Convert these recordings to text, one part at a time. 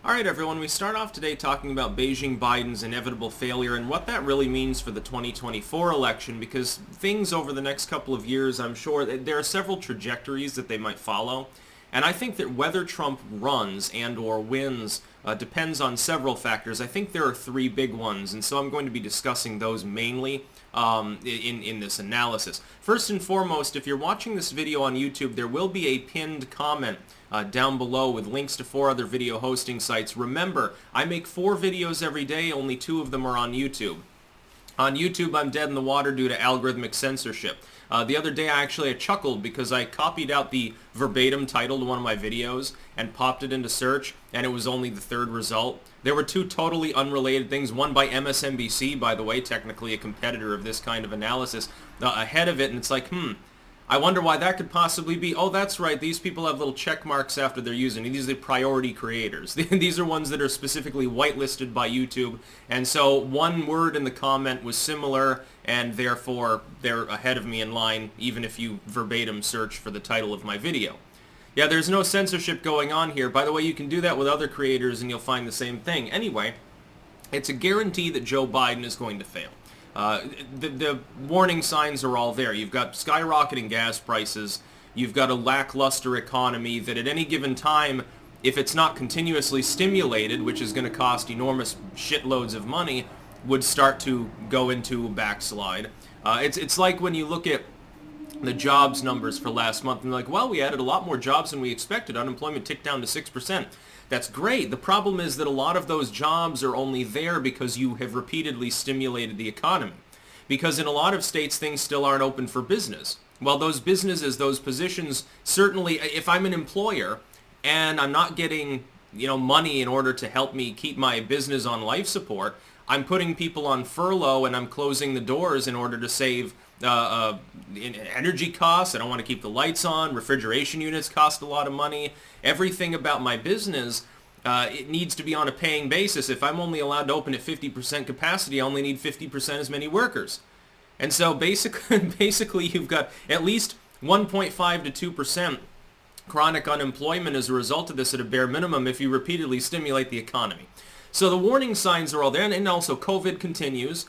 Alright everyone, we start off today talking about Beijing Biden's inevitable failure and what that really means for the 2024 election, because things over the next couple of years, I'm sure, there are several trajectories that they might follow. And I think that whether Trump runs and or wins depends on several factors. I think there are three big ones, and so I'm going to be discussing those mainly in this analysis. First and foremost, if you're watching this video on YouTube, there will be a pinned comment down below with links to 4 other video hosting sites. Remember, I make 4 videos every day, only 2 of them are on YouTube. On YouTube, I'm dead in the water due to algorithmic censorship. The other day, I chuckled because I copied out the verbatim title to one of my videos and popped it into search, and it was only the 3rd result. There were 2 totally unrelated things, one by MSNBC, by the way, technically a competitor of this kind of analysis, ahead of it, and it's like, I wonder why that could possibly be. Oh, that's right. These people have little check marks after they're using it. These are the priority creators. These are ones that are specifically whitelisted by YouTube. And so one word in the comment was similar, and therefore they're ahead of me in line, even if you verbatim search for the title of my video. Yeah, there's no censorship going on here. By the way, you can do that with other creators, and you'll find the same thing. Anyway, it's a guarantee that Joe Biden is going to fail. The warning signs are all there. You've got skyrocketing gas prices. You've got a lackluster economy that at any given time, if it's not continuously stimulated, which is going to cost enormous shitloads of money, would start to go into a backslide. It's like when you look at the jobs numbers for last month and they're like, well, we added a lot more jobs than we expected. Unemployment ticked down to 6%. That's great. The problem is that a lot of those jobs are only there because you have repeatedly stimulated the economy. Because in a lot of states, things still aren't open for business. Well, those businesses, those positions, certainly, if I'm an employer and I'm not getting, money in order to help me keep my business on life support, I'm putting people on furlough and I'm closing the doors in order to save energy costs. I don't want to keep the lights on. Refrigeration units cost a lot of money. Everything about my business, it needs to be on a paying basis. If I'm only allowed to open at 50% capacity, I only need 50% as many workers. And so basically you've got at least 1.5 to 2% chronic unemployment as a result of this at a bare minimum if you repeatedly stimulate the economy. So the warning signs are all there, and also COVID continues.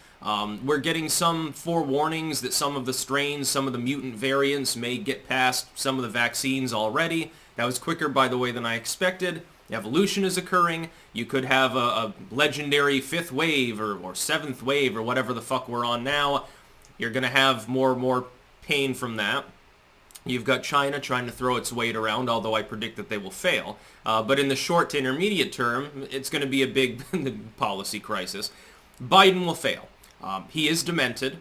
We're getting some forewarnings that some of the strains, some of the mutant variants may get past some of the vaccines already. That was quicker, by the way, than I expected. Evolution is occurring. You could have a legendary 5th wave or 7th wave or whatever the fuck we're on now. You're going to have more pain from that. You've got China trying to throw its weight around, although I predict that they will fail. But in the short to intermediate term, it's going to be a big policy crisis. Biden will fail. He is demented.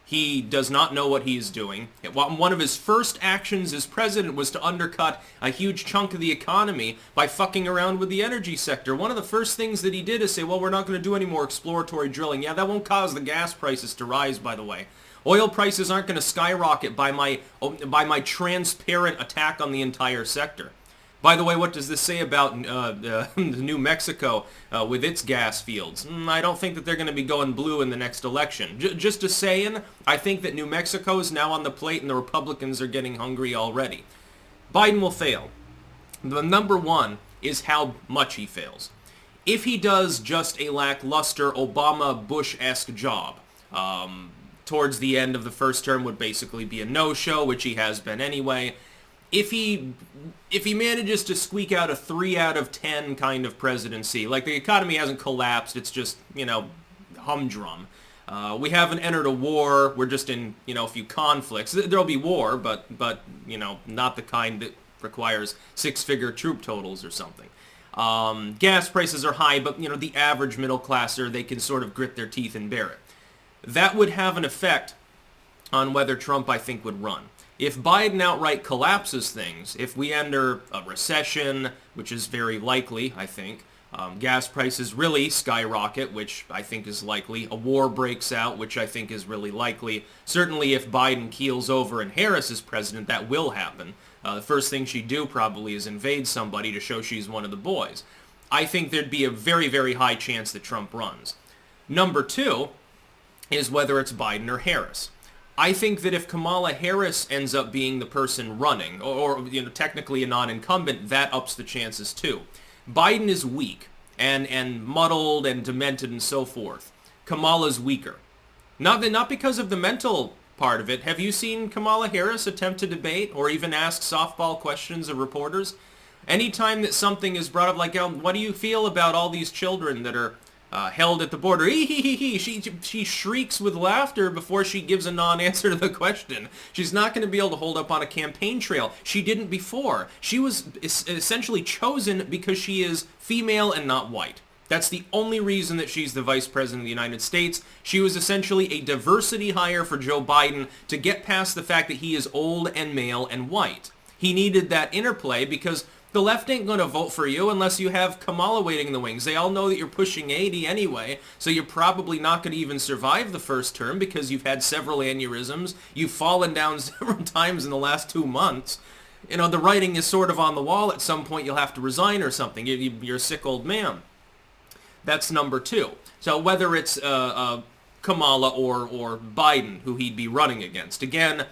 He does not know what he is doing. One of his first actions as president was to undercut a huge chunk of the economy by fucking around with the energy sector. One of the first things that he did is say, well, we're not going to do any more exploratory drilling. Yeah, that won't cause the gas prices to rise, by the way. Oil prices aren't going to skyrocket by my transparent attack on the entire sector. By the way, what does this say about New Mexico with its gas fields? I don't think that they're going to be going blue in the next election. Just a saying, I think that New Mexico is now on the plate and the Republicans are getting hungry already. Biden will fail. The number one is how much he fails. If he does just a lackluster Obama-Bush-esque job, towards the end of the first term would basically be a no-show, which he has been anyway. If he manages to squeak out a 3 out of 10 kind of presidency, like the economy hasn't collapsed, it's just, humdrum. We haven't entered a war, we're just in, a few conflicts. There'll be war, but not the kind that requires 6-figure troop totals or something. Gas prices are high, but, the average middle classer, they can sort of grit their teeth and bear it. That would have an effect on whether Trump, I think, would run. If Biden outright collapses things, if we enter a recession, which is very likely, I think, gas prices really skyrocket, which I think is likely, a war breaks out, which I think is really likely. Certainly if Biden keels over and Harris is president, that will happen. The first thing she'd do probably is invade somebody to show she's one of the boys. I think there'd be a very, very high chance that Trump runs. Number 2 is whether it's Biden or Harris. I think that if Kamala Harris ends up being the person running, or technically a non-incumbent, that ups the chances too. Biden is weak. and muddled and demented and so forth. Kamala's weaker. Not because of the mental part of it. Have you seen Kamala Harris attempt to debate or even ask softball questions of reporters? Anytime that something is brought up, like, what do you feel about all these children that are held at the border? She shrieks with laughter before she gives a non-answer to the question. She's not going to be able to hold up on a campaign trail. She didn't before. She was essentially chosen because she is female and not white. That's the only reason that she's the vice president of the United States. She was essentially a diversity hire for Joe Biden to get past the fact that he is old and male and white. He needed that interplay because the left ain't going to vote for you unless you have Kamala waiting in the wings. They all know that you're pushing 80 anyway, so you're probably not going to even survive the first term because you've had several aneurysms. You've fallen down several times in the last 2 months. You know, the writing is sort of on the wall. At some point you'll have to resign or something. You're a sick old man. That's number two. So whether it's Kamala or Biden, who he'd be running against, again,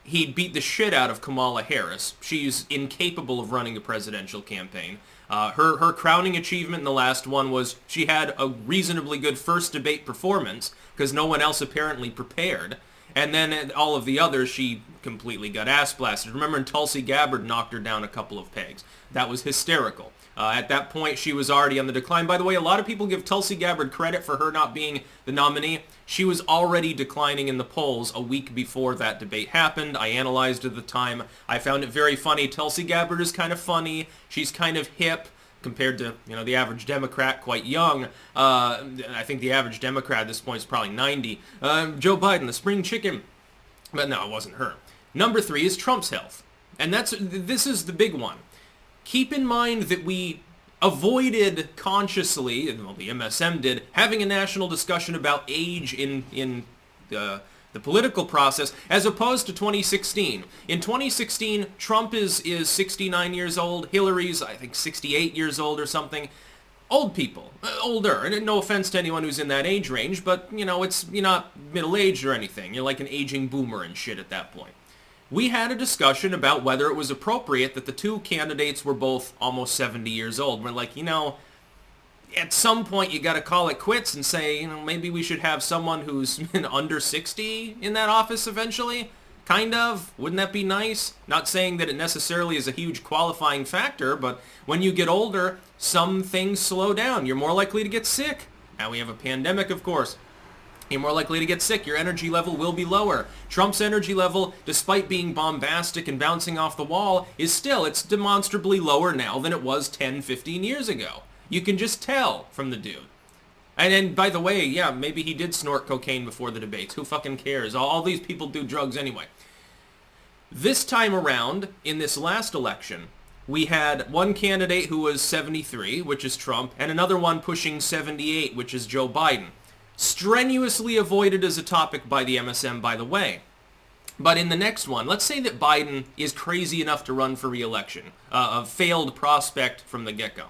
he'd beat the shit out of Kamala Harris. She's incapable of running a presidential campaign. Her crowning achievement in the last one was she had a reasonably good first debate performance because no one else apparently prepared. And then all of the others, she completely got ass blasted. Remember when Tulsi Gabbard knocked her down a couple of pegs? That was hysterical. At that point, she was already on the decline. By the way, a lot of people give Tulsi Gabbard credit for her not being the nominee. She was already declining in the polls a week before that debate happened. I analyzed it at the time. I found it very funny. Tulsi Gabbard is kind of funny. She's kind of hip compared to, the average Democrat, quite young. I think the average Democrat at this point is probably 90. Joe Biden, the spring chicken. But no, it wasn't her. Number 3 is Trump's health. And this is the big one. Keep in mind that we avoided consciously, well, the MSM did, having a national discussion about age in the political process as opposed to 2016. In 2016, Trump is 69 years old. Hillary's, I think, 68 years old or something. Old people. Older. And no offense to anyone who's in that age range, but, you're not middle-aged or anything. You're like an aging boomer and shit at that point. We had a discussion about whether it was appropriate that the two candidates were both almost 70 years old. We're like, at some point you got to call it quits and say, maybe we should have someone who's been under 60 in that office eventually. Kind of. Wouldn't that be nice? Not saying that it necessarily is a huge qualifying factor, but when you get older, some things slow down. You're more likely to get sick. Now we have a pandemic, of course. You're more likely to get sick. Your energy level will be lower. Trump's energy level, despite being bombastic and bouncing off the wall, it's demonstrably lower now than it was 10, 15 years ago. You can just tell from the dude. And by the way, yeah, maybe he did snort cocaine before the debates. Who fucking cares? All these people do drugs anyway. This time around, in this last election, we had one candidate who was 73, which is Trump, and another one pushing 78, which is Joe Biden. Strenuously avoided as a topic by the MSM, by the way. But in the next one, let's say that Biden is crazy enough to run for re-election, a failed prospect from the get-go.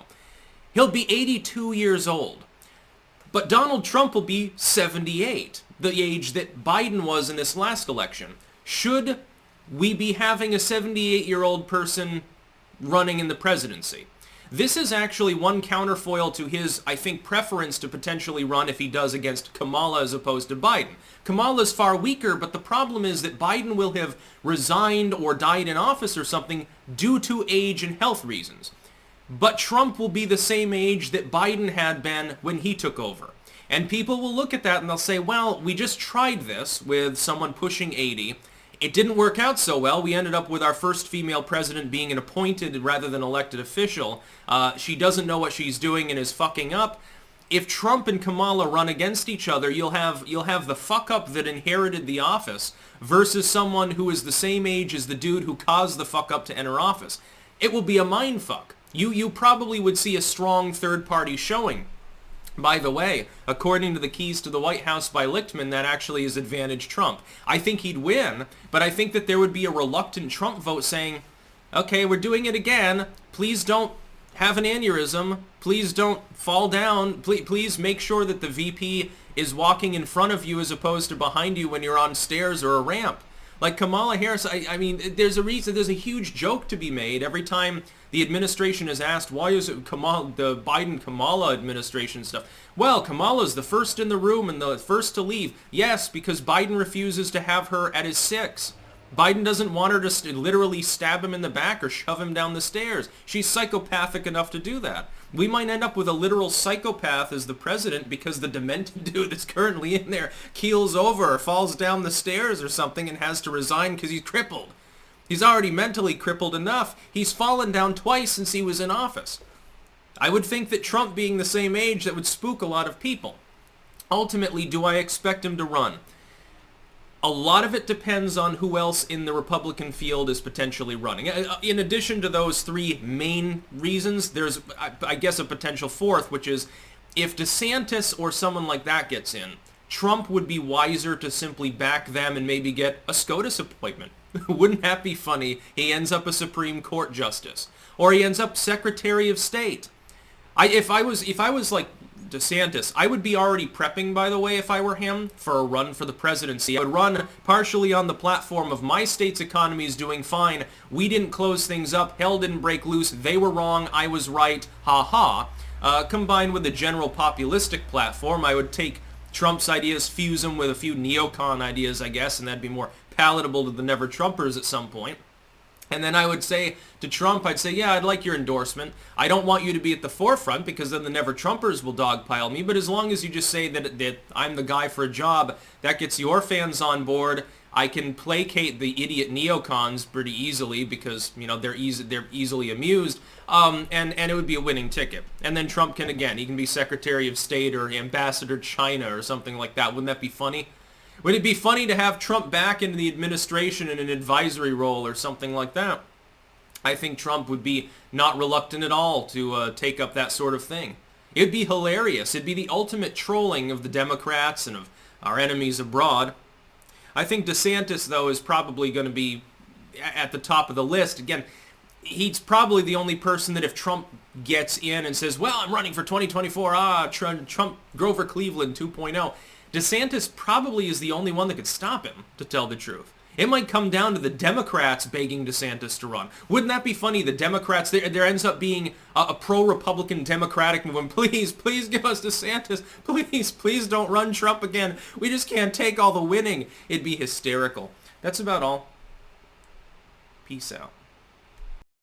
He'll be 82 years old. But Donald Trump will be 78, the age that Biden was in this last election. Should we be having a 78-year-old person running in the presidency? This is actually one counterfoil to his, I think, preference to potentially run if he does against Kamala as opposed to Biden. Kamala's far weaker, but the problem is that Biden will have resigned or died in office or something due to age and health reasons. But Trump will be the same age that Biden had been when he took over. And people will look at that and they'll say, well, we just tried this with someone pushing 80. It didn't work out so well. We ended up with our first female president being an appointed rather than elected official. She doesn't know what she's doing and is fucking up. If Trump and Kamala run against each other, you'll have the fuck up that inherited the office versus someone who is the same age as the dude who caused the fuck up to enter office. It will be a mind fuck. You probably would see a strong third party showing. By the way, according to the Keys to the White House by Lichtman, that actually is advantage Trump. I think he'd win, but I think that there would be a reluctant Trump vote saying, okay, we're doing it again. Please don't have an aneurysm. Please don't fall down. Please make sure that the VP is walking in front of you as opposed to behind you when you're on stairs or a ramp. Like Kamala Harris, I mean, there's a reason, there's a huge joke to be made every time The administration is asked, why is it the Biden-Kamala administration stuff? Well, Kamala's the first in the room and the first to leave. Yes, because Biden refuses to have her at his 6. Biden doesn't want her to literally stab him in the back or shove him down the stairs. She's psychopathic enough to do that. We might end up with a literal psychopath as the president because the demented dude that's currently in there keels over or falls down the stairs or something and has to resign because he's crippled. He's already mentally crippled enough. He's fallen down twice since he was in office. I would think that Trump being the same age, that would spook a lot of people. Ultimately, do I expect him to run? A lot of it depends on who else in the Republican field is potentially running. In addition to those 3 main reasons, there's, I guess, a potential 4th, which is if DeSantis or someone like that gets in, Trump would be wiser to simply back them and maybe get a SCOTUS appointment. Wouldn't that be funny? He ends up a Supreme Court justice. Or he ends up Secretary of State. If I was like DeSantis, I would be already prepping, by the way, if I were him, for a run for the presidency. I would run partially on the platform of my state's economy is doing fine. We didn't close things up. Hell didn't break loose. They were wrong. I was right. Ha ha. Combined with a general populistic platform, I would take Trump's ideas, fuse them with a few neocon ideas, I guess, and that'd be more palatable to the never-Trumpers at some point. And then I would say to Trump, I'd say, yeah, I'd like your endorsement. I don't want you to be at the forefront because then the never-Trumpers will dogpile me. But as long as you just say that I'm the guy for a job, that gets your fans on board. I can placate the idiot neocons pretty easily because, you know, they're easily amused. And it would be a winning ticket. And then Trump can, again, he can be Secretary of State or Ambassador to China or something like that. Wouldn't that be funny? Would it be funny to have Trump back into the administration in an advisory role or something like that? I think Trump would be not reluctant at all to take up that sort of thing. It'd be hilarious. It'd be the ultimate trolling of the Democrats and of our enemies abroad. I think DeSantis, though, is probably going to be at the top of the list. Again, he's probably the only person that if Trump gets in and says, well, I'm running for 2024, Trump, Grover Cleveland 2.0, DeSantis probably is the only one that could stop him, to tell the truth. It might come down to the Democrats begging DeSantis to run. Wouldn't that be funny? The Democrats, there ends up being a pro-Republican Democratic movement. Please, please give us DeSantis. Please, please don't run Trump again. We just can't take all the winning. It'd be hysterical. That's about all. Peace out.